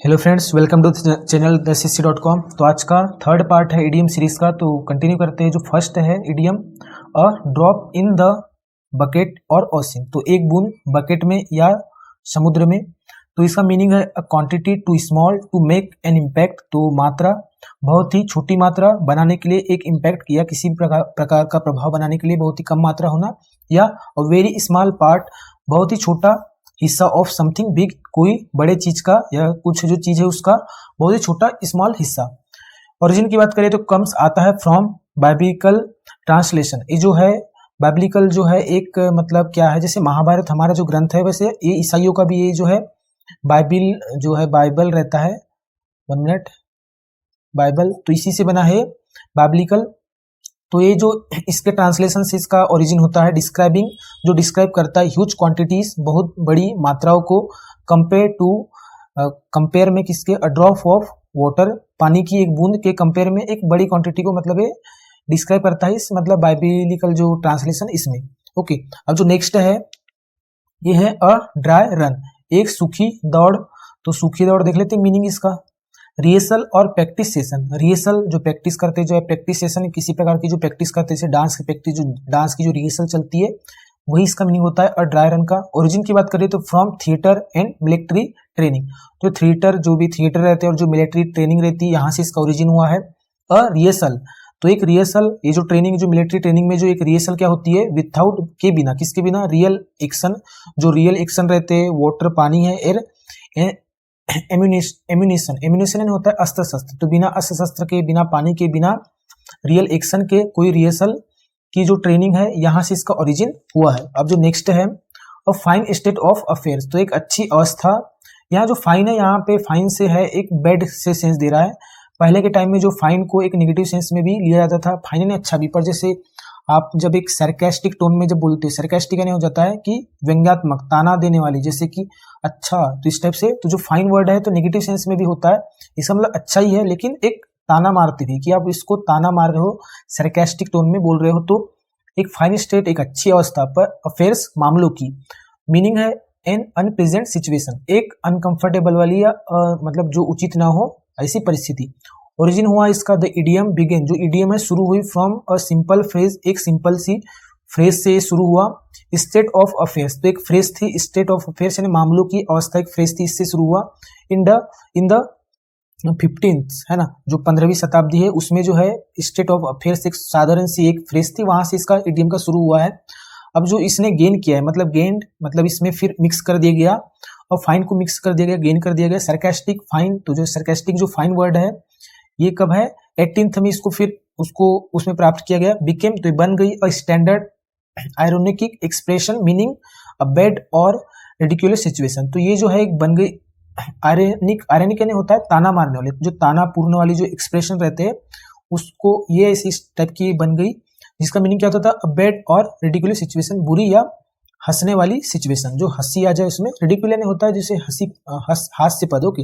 Hello friends, welcome to channel thecc.com। तो आज का थर्ड पार्ट है ईडीएम सीरीज का। तो कंटिन्यू करते हैं। जो फर्स्ट है EDM, a drop in the bucket और ओशन। तो एक बूंद बकेट में या समुद्र में। तो इसका मीनिंग है a quantity too small to make an impact. तो मात्रा बहुत ही छोटी मात्रा बनाने के लिए एक इम्पैक्ट या किसी प्रकार का प्रभाव बनाने के लिए बहुत ही कम मात्रा होना, या वेरी स्मॉल पार्ट बहुत ही छोटा हिस्सा ऑफ समथिंग बिग, कोई बड़े चीज का या कुछ जो चीज है उसका बहुत ही छोटा स्मॉल हिस्सा। ओरिजिन की बात करें तो कम्स आता है फ्रॉम बाइबिलिकल ट्रांसलेशन। ये जो है बाइबिलिकल जो है एक मतलब क्या है, जैसे महाभारत हमारा जो ग्रंथ है वैसे ये ईसाइयों का भी ये जो है बाइबिल जो है बाइबल रहता है। 1 मिनट, बाइबल तो इसी से बना है बाइबिलिकल। तो ये जो इसके ट्रांसलेशन से इसका ओरिजिन होता है डिस्क्राइबिंग, जो डिस्क्राइब करता है ह्यूज क्वांटिटीज, बहुत बड़ी मात्राओं को, कंपेयर में किसके, अ ड्रॉप ऑफ वाटर, पानी की एक बूंद के कंपेयर में एक बड़ी क्वांटिटी को मतलब ये डिस्क्राइब करता है इस मतलब बाइबिलिकल जो ट्रांसलेशन इसमें। ओके, अब जो नेक्स्ट है ये है अ ड्राई रन, एक सूखी दौड़। तो सूखी दौड़ देख लेते हैं मीनिंग इसका। रिहर्सल और प्रैक्टिस सेशन। रिहर्सल जो प्रैक्टिस करते जो है, प्रैक्टिस सेशन किसी प्रकार की जो प्रैक्टिस करते हैं, डांस की प्रैक्टिस, जो डांस की जो रिहर्सल चलती है वही इसका मीनिंग होता है। और ड्राई रन का ओरिजिन की बात करें तो from theatre and military training. तो थिएटर जो भी थिएटर रहते हैं और जो मिलिट्री ट्रेनिंग रहती है यहाँ से इसका ओरिजिन हुआ है। अ रिहर्सल, तो एक रिहर्सल, ये जो ट्रेनिंग जो मिलिट्री ट्रेनिंग में जो एक रिहर्सल क्या होती है, विदाउट के बिना, किसके बिना, रियल एक्शन, जो रियल एक्शन रहते हैं, वाटर पानी है, एयर एम्यूनिशन होता है अस्त्र शस्त्र। तो बिना अस्त्र शस्त्र के, बिना पानी के, बिना रियल एक्शन के कोई रिहर्सल की जो ट्रेनिंग है यहाँ से इसका ओरिजिन हुआ है। अब जो नेक्स्ट है a fine state of affairs. तो एक अच्छी अवस्था, यहाँ जो फाइन है यहाँ पे फाइन से है एक बैड से सेंस दे रहा है। पहले के टाइम में जो फाइन को एक नेगेटिव सेंस में भी लिया जाता था, फाइन ने अच्छा भी, पर जैसे आप जब एक सरकास्टिक टोन में जब बोलते हैं, सरकास्टिक यानी हो जाता है कि व्यंग्यात्मक, ताना देने वाली, जैसे कि अच्छा, तो इस टाइप से तो जो फाइन वर्ड है तो नेगेटिव सेंस में भी होता है। इसका मतलब अच्छा ही है लेकिन एक ताना मारते भी, कि आप इसको ताना मार रहे हो, सरकास्टिक टोन में बोल रहे हो। तो एक फाइन स्टेट, एक अच्छी अवस्था पर, अफेयर्स मामलों की। मीनिंग है एन अनप्रेजेंट सिचुएशन, एक अनकंफर्टेबल वाली या मतलब जो उचित ना हो ऐसी परिस्थिति। ओरिजिन हुआ इसका द इडियम बिगिन, जो इडियम है शुरू हुई फ्रॉम अ सिंपल फ्रेज, एक सिंपल सी फ्रेज से शुरू हुआ। स्टेट ऑफ अफेयर्स, तो एक फ्रेज थी, स्टेट ऑफ अफेयर्स यानी मामलों की अवस्था, एक फ्रेज थी, इससे शुरू हुआ। इन द 15th है ना, जो 15वीं शताब्दी है उसमें जो है स्टेट ऑफ अफेयर्स एक साधारण सी एक फ्रेज थी, वहां से इसका इडियम का शुरू हुआ है। अब जो इसने गेन किया है, मतलब गेंड मतलब इसमें फिर मिक्स कर दिया गया और फाइन को मिक्स कर दिया गया, गेन कर दिया गया सरकास्टिक फाइन। तो जो सरकास्टिक जो फाइन वर्ड है ये कब है, 18th में इसको फिर उसको उसमें प्राप्त किया गया। बिकेम, तो बन गई a standard ironic expression meaning a bad और रिडिकुलस सिचुएशन। तो ये जो है एक बन गई आयरनिक यानी होता है ताना मारने वाले, जो ताना पूर्ण वाली जो एक्सप्रेशन रहते हैं उसको, ये इस टाइप की बन गई, जिसका मीनिंग क्या होता था, अ बैड और रिडिकुलस सिचुएशन, बुरी या हंसने वाली सिचुएशन, जो हंसी आ जाए उसमें। रिडिकुलस यानी होता है जिसे हंसी, हास्य पद। ओके,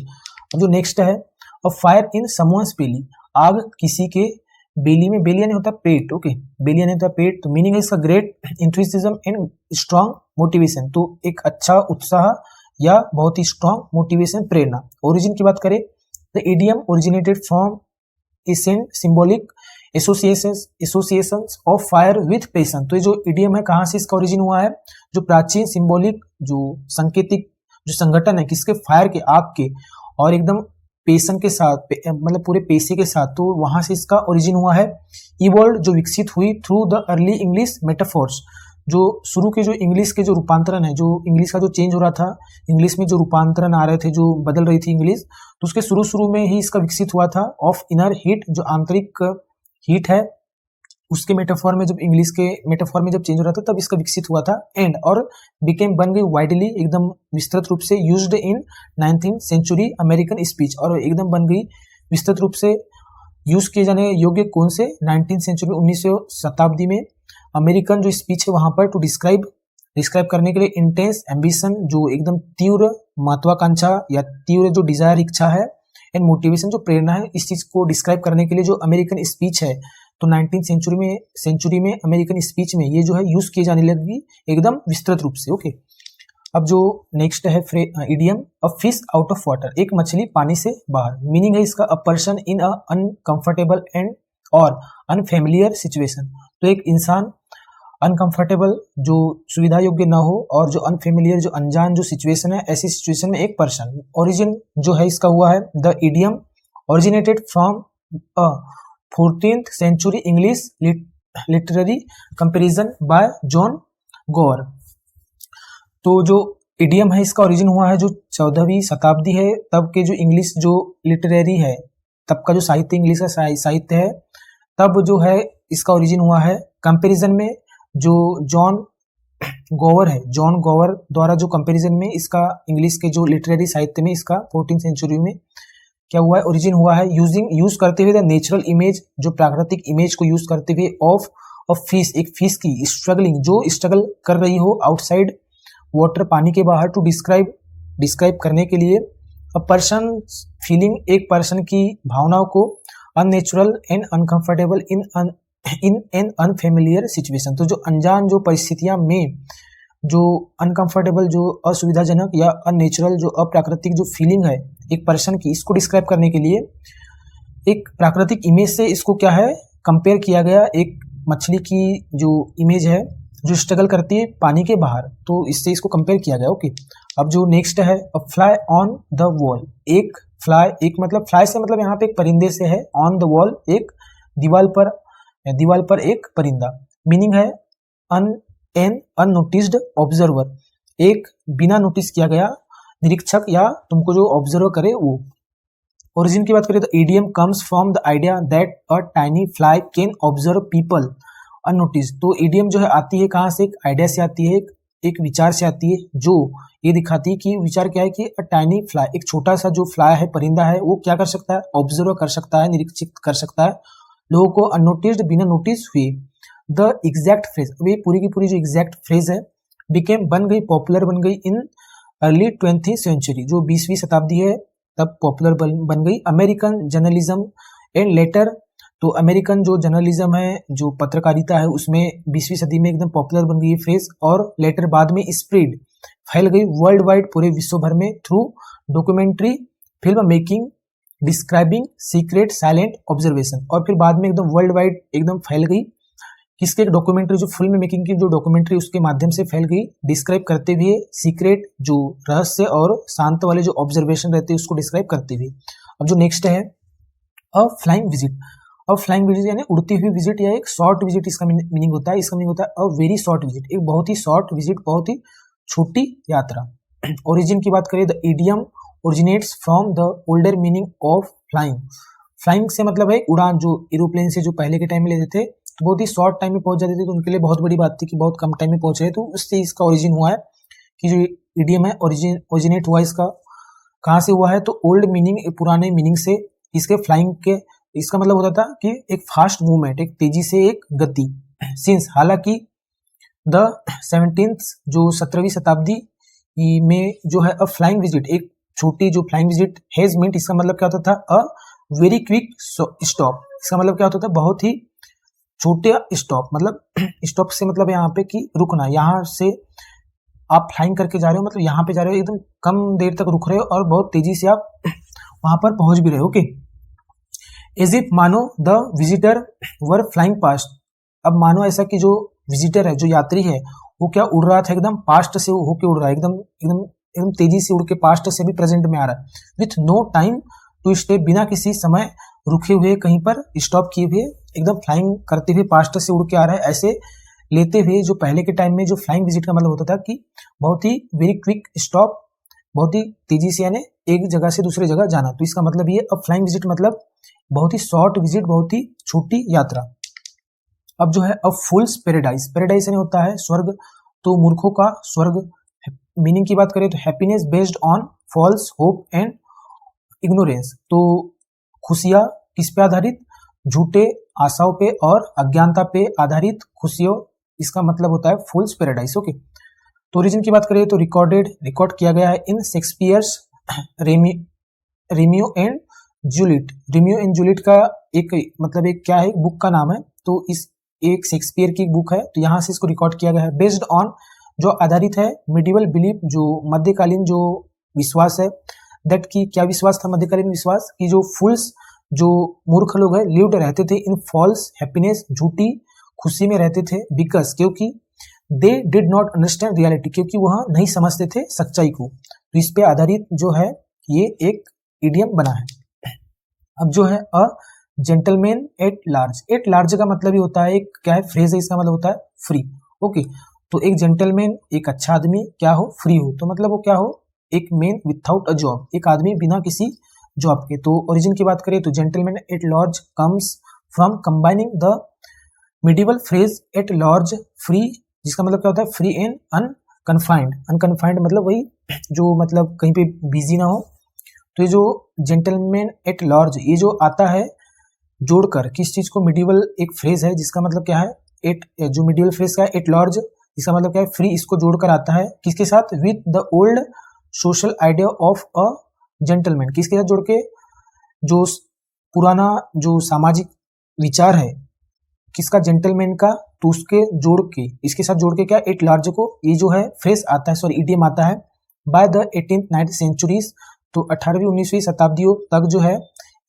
जो नेक्स्ट है अ फायर इन समवन्स बेली, आग किसी के बेली में, बेली यानी होता है पेट। ओके, बेली यानी होता है पेट। तो मीनिंग है इसका great enthusiasm and strong motivation, तो एक अच्छा उत्साह या बहुत ही स्ट्रॉन्ग मोटिवेशन, प्रेरणा। ओरिजिन की बात करें the idiom originated from ancient symbolic associations of fire with passion. तो ये जो इडियम है कहाँ से इसका ओरिजिन हुआ है, जो प्राचीन सिंबॉलिक जो सांकेतिक जो संगठन है किसके, फायर के, आग के, और एकदम पेशन के साथ, मतलब पूरे पेशे के साथ, तो वहां से इसका ओरिजिन हुआ है। इवॉल्व, जो विकसित हुई through the early English metaphors, जो शुरू के जो इंग्लिश के जो रूपांतरण है, जो इंग्लिश का जो चेंज हो रहा था, इंग्लिश में जो रूपांतरण आ रहे थे, जो बदल रही थी इंग्लिश, तो उसके शुरू में ही इसका विकसित हुआ था। ऑफ इनर हीट, जो आंतरिक हीट है उसके मेटाफोर में, जब इंग्लिश के मेटाफोर में जब चेंज हो रहा था तब इसका विकसित हुआ था। एंड और बिकेम, बन गई वाइडली, एकदम विस्तृत रूप से, used in 19th century American speech, और एकदम बन गई विस्तृत रूप से यूज किए जाने योग्य कौन से, 19th सेंचुरी 19वीं शताब्दी में अमेरिकन जो स्पीच है वहां पर, टू डिस्क्राइब करने के लिए इंटेंस एम्बिशन, जो एकदम तीव्र महत्वाकांक्षा या तीव्र जो डिजायर इच्छा है, एंड मोटिवेशन जो प्रेरणा है, इस चीज को डिस्क्राइब करने के लिए जो अमेरिकन स्पीच है, तो 19th सेंचुरी में अमेरिकन स्पीच में ये जो है यूज किए जाने लगी एकदम विस्तृत रूप से। ओके, अब जो नेक्स्ट है idiom, a fish out of water, एक मछली पानी से बाहर। मीनिंग है इसका, a person in a uncomfortable and और अनफेमिलियर सिचुएशन। तो एक इंसान अनकंफर्टेबल, जो सुविधा योग्य ना हो, और जो अनफेमिलियर, जो अनजान जो सिचुएशन है, ऐसी सिचुएशन में एक पर्सन। ओरिजिन जो है इसका हुआ है, the idiom originated from a 14th century English literary comparison by John Gower. तो जो इडियम है इसका ओरिजिन हुआ है जो 14वीं शताब्दी है, तब के जो इंग्लिश जो लिटरेरी है, तब का जो साहित्य, इंग्लिश का साहित्य है, तब जो है इसका ओरिजिन हुआ है। कंपैरिजन में जो जॉन गोवर है, जॉन गोवर द्वारा जो कंपैरिजन में इसका इंग्लिश के जो लिटरेरी साहित्य में इसका 14th सेंचुरी में क्या हुआ है, ओरिजिन हुआ है। यूज करते हुए द नेचुरल इमेज, जो प्राकृतिक इमेज को यूज करते हुए ऑफ फिश, एक फिश की स्ट्रगलिंग, जो स्ट्रगल कर रही हो आउटसाइड वाटर, पानी के बाहर, टू डिस्क्राइब करने के लिए अ पर्सन फीलिंग, एक पर्सन की भावनाओं को, unnatural and uncomfortable in an unfamiliar situation. तो जो अनजान जो परिस्थितियां में जो अनकंफर्टेबल, जो असुविधाजनक या अननेचुरल, जो अप्राकृतिक जो फीलिंग है एक पर्सन की, इसको डिस्क्राइब करने के लिए एक प्राकृतिक इमेज से इसको क्या है कंपेयर किया गया। एक मछली की जो इमेज है जो स्ट्रगल करती है पानी के बाहर, तो इससे इसको कंपेयर किया गया। ओके, अब जो नेक्स्ट है, अ फ्लाई ऑन द वॉल, एक फ्लाई, एक मतलब फ्लाई से मतलब यहाँ पे एक परिंदे से है, ऑन द वॉल एक दीवार पर एक परिंदा। मीनिंग है एन अननोटिस्ड ऑब्जर्वर, एक बिना नोटिस किया गया निरीक्षक या तुमको जो ऑब्जर्व करे वो। ओरिजिन की बात करें तो idiom comes from the idea that a tiny fly can observe people unnoticed. तो इडियम जो है आती है कहाँ से, एक आइडिया से आती है, एक विचार से आती है, जो ये दिखाती है कि विचार क्या है कि अ टाइनी फ्लाई, एक छोटा सा जो फ्लाई है, परिंदा है, वो क्या कर सकता है, ऑब्जर्व कर सकता है, निरीक्षित कर सकता है लोगों को अननोटिस्ड, बिना नोटिस हुए। द एग्जैक्ट फ्रेज, अब ये पूरी की पूरी जो एग्जैक्ट फ्रेज है, बिकेम बन गई, पॉपुलर बन गई इन अर्ली 20th सेंचुरी, जो 20वीं शताब्दी है तब पॉपुलर बन गई। अमेरिकन जर्नलिज्म एंड लेटर, तो अमेरिकन जो जर्नलिज्म है, जो पत्रकारिता है, उसमें 20वीं सदी में एकदम पॉपुलर बन गई ये फ्रेज, और लेटर बाद में स्प्रेड, फैल गई वर्ल्ड वाइड, पूरे विश्व भर में, through documentary film making describing secret silent observation. और फिर बाद में एकदम वर्ल्ड वाइड एकदम फैल गई, किसके, डॉक्यूमेंट्री, जो फिल्म मेकिंग की जो डॉक्यूमेंट्री उसके माध्यम से फैल गई, डिस्क्राइब करते हुए सीक्रेट, जो रहस्य और शांत वाले जो ऑब्जर्वेशन रहते हैं उसको डिस्क्राइब करते हुए। अब जो नेक्स्ट है, अ फ्लाइंग विजिट। अब फ्लाइंग विजिट यानी उड़ती हुई विजिट, या एक शॉर्ट विजिट इसका मीनिंग होता है। इसका मीनिंग होता है अ वेरी शॉर्ट विजिट, एक बहुत ही शॉर्ट विजिट, बहुत ही छोटी यात्रा। ओरिजिन की बात करें, the idiom originates from the older meaning of flying. Flying से मतलब है उड़ान, जो एरोप्लेन से जो पहले के टाइम में लेते थे तो बहुत ही शॉर्ट टाइम में पहुंच जाते थे, तो उनके लिए बहुत बड़ी बात थी कि बहुत कम टाइम में पहुंच रहे, तो उससे इसका ओरिजिन हुआ है कि जो इडियम है ओरिजिनेट हुआ इसका कहाँ से हुआ है, तो ओल्ड मीनिंग, पुराने मीनिंग से इसके फ्लाइंग के, इसका मतलब होता था कि एक फास्ट मूवमेंट, एक तेजी से एक गति। सिंस, हालांकि द 17th, जो 17वीं शताब्दी में जो है अ फ्लाइंग विजिट, एक छोटी जो फ्लाइंग विजिट हैज मींट, इसका मतलब क्या होता था, अ वेरी क्विक स्टॉप। इसका मतलब क्या होता था, बहुत ही छोटे स्टॉप, मतलब स्टॉप से मतलब यहाँ पे कि रुकना, यहाँ से आप फ्लाइंग करके जा रहे हो, मतलब यहाँ पे जा रहे हो, एकदम कम देर तक रुक रहे हो और बहुत तेजी से आप वहां पर पहुंच भी रहे हो। ओके, एज इफ, मानो the visitor were flying past. अब मानो ऐसा कि जो विजिटर है, जो यात्री है, वो क्या उड़ रहा था, एकदम पास्ट से होके उड़ रहा है, एकदम एकदम एकदम तेजी से उड़ के पास्ट से भी प्रेजेंट में आ रहा है, with no time to stay, बिना किसी समय रुके हुए, कहीं पर स्टॉप किए हुए, एकदम फ्लाइंग करते हुए पास्ट से उड़ के आ रहा है। ऐसे लेते हुए जो पहले के टाइम में जो फ्लाइंग विजिट का मतलब होता था कि बहुत ही वेरी क्विक स्टॉप, बहुत ही तेजी से, यानी एक जगह से दूसरी जगह जाना। तो इसका मतलब ये, अब फ्लाइंग विजिट मतलब बहुत ही शॉर्ट विजिट, बहुत ही छोटी यात्रा। अब जो है, अब फूल्स पैराडाइज, पैराडाइज यानी होता है स्वर्ग, तो मूर्खों का स्वर्ग। मीनिंग की बात करें तो happiness based on false hope and ignorance, तो खुशियां किस पे आधारित, झूठे आशाओं पे और अज्ञानता पे आधारित खुशियों, इसका मतलब होता है फूल्स पैराडाइज। ओके, तो ओरिजिन की बात करें तो रिकॉर्ड किया गया है in Shakespeare's Romeo and Juliet. Romeo and Juliet का एक मतलब एक क्या है, बुक का नाम है, तो इस एक शेक्सपियर की बुक है, तो यहाँ से इसको रिकॉर्ड किया गया है। बेस्ड ऑन जो आधारित है मिडिवल बिलीफ, जो मध्यकालीन जो विश्वास है, दैट की क्या विश्वास था मध्यकालीन विश्वास कि जो फूल्स, जो मूर्ख लोग हैं, लिव्ड रहते थे इन फॉल्स हैप्पीनेस, झूठी खुशी में रहते थे, बिकॉज क्योंकि they did not understand reality, क्योंकि वह नहीं समझते थे सच्चाई को। तो इस पे आधारित जो है ये एक इडियम बना है। अब जो है a gentleman at large, at large का मतलब ये होता है, एक क्या है फ्रेज है, इसका मतलब होता है फ्री। ओके, तो एक जेंटलमैन एक अच्छा आदमी क्या हो, फ्री हो, तो मतलब वो क्या हो, एक मैन विथआउट अ जॉब, एक आदमी बिना किसी जॉब के। तो ओरिजिन की बात करें तो gentleman at large comes from combining the medieval phrase at large free, जिसका मतलब क्या होता है फ्री एंड अनकन्फाइंड। अनकन्फाइंड मतलब वही जो मतलब कहीं पे बिजी ना हो। तो ये जो जेंटलमैन एट लार्ज ये जो आता है जोड़कर किस चीज को, मिडिवल एक फ्रेज है जिसका मतलब क्या है एट, जो मिडिवल फ्रेज का एट लार्ज इसका मतलब क्या है फ्री, इसको जोड़कर आता है किसके साथ, with the old social idea of a gentleman, किसके साथ जोड़ के, जो पुराना जो सामाजिक विचार है किसका, जेंटलमैन का, तो उसके जोड़ के, इसके साथ जोड़ के क्या एट लार्ज को ये जो है फ्रेज आता है, सॉरी इडियम आता है by the 18th 19th centuries. तो 18वीं 19वीं शताब्दियों तक जो है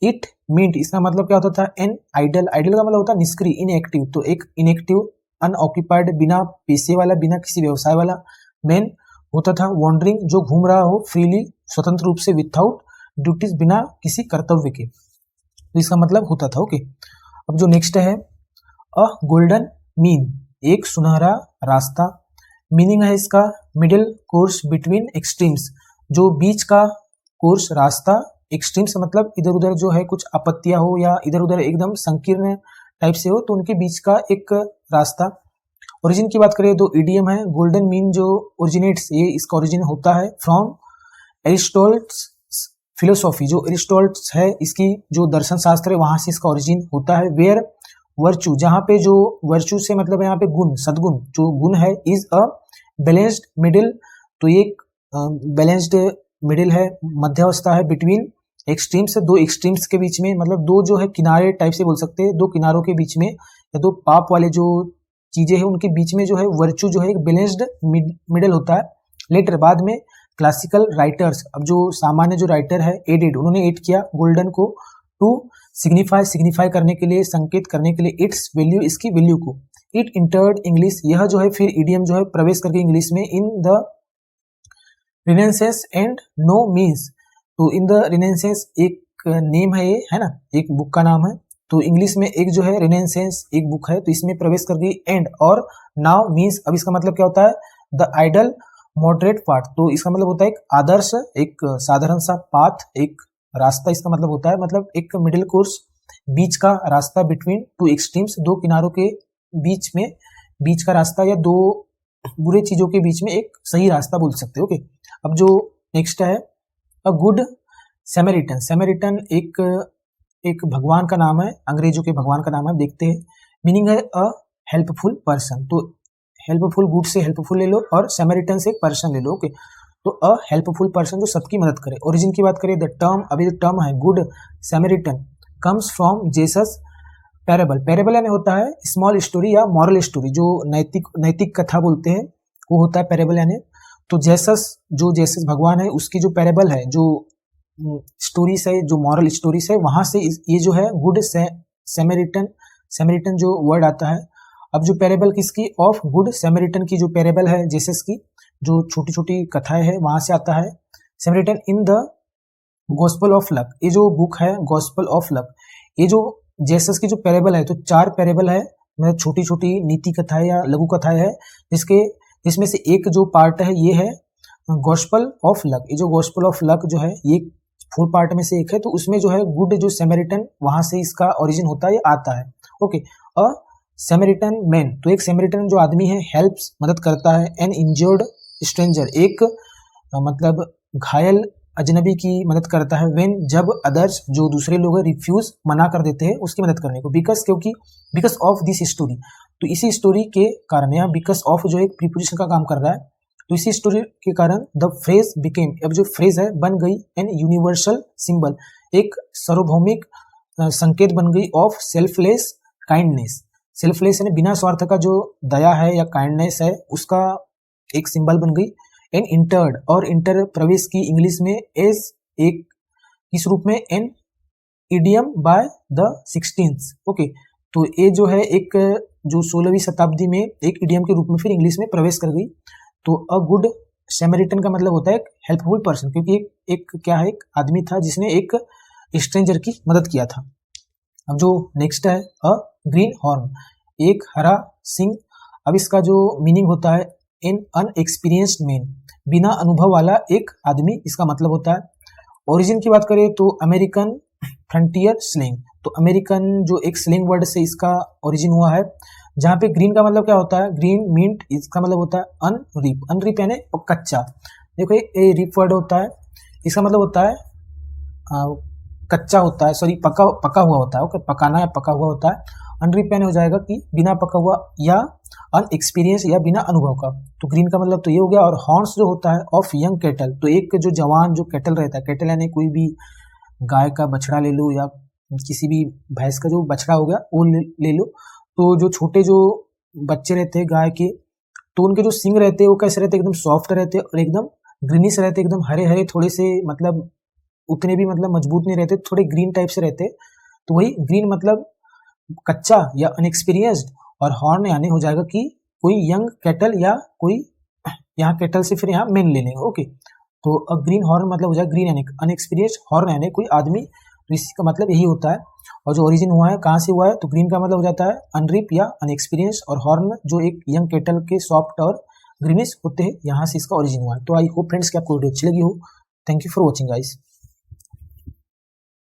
इट मींट, इसका मतलब क्या होता था एन आइडल, आइडल का मतलब होता है निष्क्रिय, इनएक्टिव, तो एक इनएक्टिव अनऑक्यूपाइड, बिना पैसे वाला, बिना किसी व्यवसाय वाला मैन होता था, वॉन्डरिंग जो घूम रहा हो फ्रीली स्वतंत्र रूप से, विथआउट ड्यूटीज बिना किसी कर्तव्य के, तो इसका मतलब होता था। ओके, अब जो नेक्स्ट है अ गोल्डन मीन, एक सुनहरा रास्ता, मीनिंग है इसका मिडिल कोर्स बिटवीन एक्सट्रीम्स, जो बीच का कोर्स रास्ता, एक्सट्रीम्स मतलब इधर उधर जो है कुछ आपत्तियां हो या इधर उधर एकदम संकीर्ण टाइप से हो, तो उनके बीच का एक रास्ता। ओरिजिन की बात करें तो इडियम है गोल्डन मीन, जो ओरिजिनेट्स, ये इसका ओरिजिन होता है फ्रॉम एरिस्टोटल्स फिलोसॉफी, जो एरिस्टोटल्स है इसकी जो दर्शन शास्त्र है वहां से इसका ओरिजिन होता है। वेयर वर्चू, जहां पे जो वर्चू से मतलब यहाँ पे गुण, सद्गुण जो गुण है, इज अ बैलेंस्ड मिडिल, तो ये बैलेंस्ड मिडिल है, मध्यावस्था है, बिटवीन एक्सट्रीम्स, दो एक्सट्रीम्स के बीच में, मतलब दो जो है किनारे टाइप से बोल सकते हैं, दो किनारों के बीच में या दो पाप वाले जो चीजें हैं उनके बीच में जो है वर्चू जो है एक बैलेंस्ड मिडिल होता है। लेटर बाद में क्लासिकल राइटर्स, अब जो सामान्य जो राइटर है एडेड, उन्होंने एड किया गोल्डन को टू सिग्निफाई, सिग्निफाई करने के लिए, संकेत करने के लिए इट्स वैल्यू, इसकी वैल्यू को। इट इंटर्ड इंग्लिश, यह जो है फिर इडियम जो है प्रवेश करके इंग्लिश में in the renaissance and no means, तो इन द रिनेंसेंस एक नेम है ये, है ना, एक बुक का नाम है, तो इंग्लिश में एक जो है रिनेंसेंस एक बुक है, तो इसमें प्रवेश कर गई एंड और नाउ मीन्स, अब इसका मतलब क्या होता है द आइडल मॉडरेट पाथ, तो इसका मतलब होता है एक आदर्श, एक साधारण सा पाथ, एक रास्ता, इसका मतलब होता है मतलब एक मिडिल कोर्स, बीच का रास्ता, बिटवीन टू एक्सट्रीम्स, दो किनारों के बीच में, बीच का रास्ता या दो बुरे चीजों के बीच में एक सही रास्ता बोल सकते हो। ओके, अब जो नेक्स्ट है अ गुड सैमरिटन, सैमरिटन एक भगवान का नाम है, अंग्रेजों के भगवान का नाम है, देखते हैं। मीनिंग है अ हेल्पफुल पर्सन, तो हेल्पफुल गुड से हेल्पफुल ले लो और सैमरिटन से एक पर्सन ले लो। ओके, तो अ हेल्पफुल पर्सन जो सबकी मदद करे। ओरिजिन की बात करें द टर्म, अभी जो टर्म है good Samaritan comes from Jesus parable, parable यानी होता है स्मॉल स्टोरी या मॉरल स्टोरी, जो नैतिक कथा बोलते हैं वो होता है पैरेबल यानी। तो जेसस भगवान है उसकी जो पैरेबल है, जो स्टोरीज है, जो मॉरल स्टोरीज है, वहां से ये जो है गुड सैमरिटन जो वर्ड आता है। अब जो पैरेबल किसकी, ऑफ गुड सैमरिटन की जो पैरेबल है जेसस की, जो छोटी छोटी कथाएं है वहां से आता है Samaritan in the gospel of Luke, ये जो बुक है गॉस्पेल ऑफ लक, ये जो जेसस की जो पैरेबल है, तो 4 पैरेबल है, मतलब छोटी छोटी नीति कथाएं या लघु कथाएं है, जिसमें से एक जो पार्ट है ये है गॉस्पेल ऑफ लक। ये जो गॉस्पेल ऑफ लक जो है ये 4 पार्ट में से एक है, तो उसमें जो है गुड जो सैमरिटन वहां से इसका ओरिजिन होता है, ये आता है। ओके, अ सैमरिटन मैन, तो एक सैमरिटन जो आदमी है हेल्प्स मदद करता है, एन इंजर्ड स्ट्रेंजर, एक मतलब घायल अजनबी की मदद करता है, व्हेन जब अदर्स जो दूसरे लोग रिफ्यूज मना कर देते हैं उसकी मदद करने को, बिकॉज ऑफ दिस स्टोरी, तो इसी स्टोरी के कारण, यहाँ बिकॉज ऑफ जो एक प्रीपोजिशन का काम कर रहा है, तो इसी स्टोरी के कारण द फ्रेज बिकेम, अब जो फ्रेज है बन गई एन यूनिवर्सल सिंबल, एक सार्वभौमिक संकेत बन गई ऑफ सेल्फलेस काइंडनेस, सेल्फलेस यानी बिना स्वार्थ का जो दया है या काइंडनेस है उसका एक सिंबल बन गई। एन इंटर्ड, और इंटर प्रवेश की इंग्लिश में एज एक किस रूप में, an idiom by the 16th। Okay, तो ये जो है एक जो 16वीं शताब्दी में एक इडियम के रूप में फिर इंग्लिश में प्रवेश कर गई। तो अ गुड सैमरिटन का मतलब होता है एक हेल्पफुल पर्सन, क्योंकि एक क्या है, एक आदमी था जिसने एक स्ट्रेंजर की मदद किया था। अब जो नेक्स्ट है अ ग्रीन हॉर्न, एक हरा सिंह। अब इसका जो मीनिंग होता है इन अनएक्सपीरियंस्ड मैन, बिना अनुभव वाला एक आदमी, इसका मतलब होता है। ओरिजिन की बात करें तो अमेरिकन फ्रंटियर स्लैंग, तो अमेरिकन जो एक स्लैंग वर्ड से इसका ओरिजिन हुआ है, जहाँ पे ग्रीन का मतलब क्या होता है, ग्रीन मींट, इसका मतलब होता है अनरिप, अनरिप यानी कच्चा। देखो ये रिप वर्ड होता है, इसका मतलब होता है कच्चा होता है, सॉरी पका हुआ होता है। ओके, पकाना या पका हुआ होता है। अनरिप यानी हो जाएगा कि बिना पका हुआ या अनएक्सपीरियंस या बिना अनुभव का। तो ग्रीन का मतलब तो ये हो गया। और हॉर्न्स जो होता है ऑफ यंग कैटल, तो एक जो जवान जो कैटल रहता है, कैटल यानी कोई भी गाय का बछड़ा ले लो या किसी भी भैंस का जो बछड़ा हो गया वो ले लो। तो जो छोटे जो बच्चे रहते हैं गाय के, तो उनके जो सिंग रहते हैं वो कैसे रहते हैं, एकदम सॉफ्ट रहते हैं और एकदम ग्रीनिश रहते, एकदम हरे हरे, थोड़े से मतलब उतने भी मतलब मजबूत नहीं रहते, थोड़े ग्रीन टाइप से रहते। तो वही ग्रीन मतलब कच्चा या अनएक्सपीरियंस्ड, और हॉर्न यानी हो जाएगा कि कोई यंग कैटल या कोई, यहाँ कैटल से फिर यहाँ मेन ले लेंगे। ओके, तो ग्रीन हॉर्न मतलब हो जाएगा ग्रीन यानी अनएक्सपीरियंस्ड, हॉर्न यानी कोई आदमी, तो इसका मतलब यही होता है। और जो ओरिजिन हुआ है कहाँ से हुआ है, तो ग्रीन का मतलब हो जाता है अनरिप या अनएक्सपीरियंस, और हॉर्न जो एक यंग कैटल के सॉफ्ट और ग्रीनिश होते हैं, यहाँ से इसका ओरिजिन हुआ है। तो आई होप फ्रेंड्स कि आपको वीडियो अच्छी लगी हो। Thank you for watching guys.